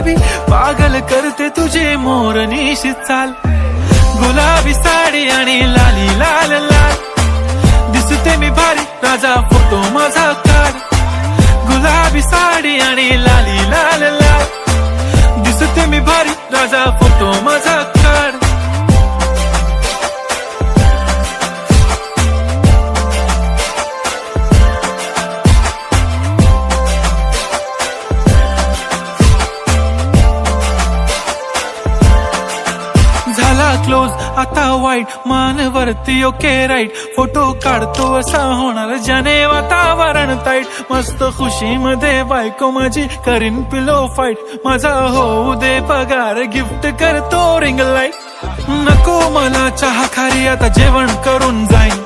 गुलाबी पागल करते तुझे मोरनीशी चाल, गुलाबी साडी आणि लाली लाल लाल, दिसते मी भारी राजा फोटो माझा काढ, गुलाबी साडी आणि लाली लाल लाल, दिसते मी भारी राजा फोटो माझा काढ. झाला क्लोज आता वाईट मानवरती ओके राईट, फोटो काढतो असा होणार ज्याने वातावरण ताईट, मस्त खुशी मध्ये बायको माझी करीन पिलो फाईट, माझा होऊ दे पगार गिफ्ट करतो रिंग लाईट, नको मला चहा खारी आता जेवण करून जाईन,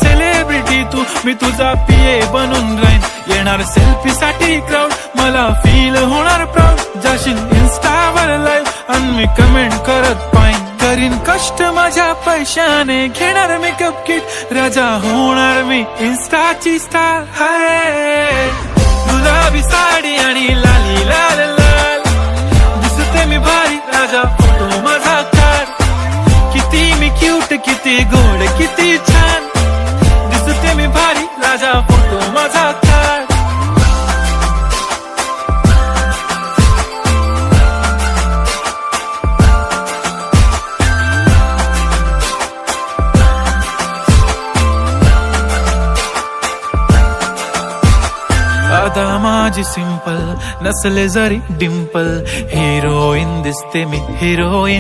सेलिब्रिटी तू मी तुझा पिये बनून राहीन, येणार सेल्फी साठी क्राऊड मला फील होणार प्राऊड, जाशील इन्स्टावर लाईव्ह आणि मी कमेंट करत पाईन, करीन कष्ट माझ्या पैशाने घेणार मेकअप किट, राजा होणार मी इन्स्टाची स्टार. हाय गुलाबी साडी आणि लाली लाल लाल, दिसते मी भारी राजा फोटो माझा काढ, किती मी क्यूट किती गोड किती छान, दिसते मी भारी राजा फोटो माझा काढ. आता माझी सिंपल नसले जरी डिंपल, हिरोईन दिसते मी हिरोईन.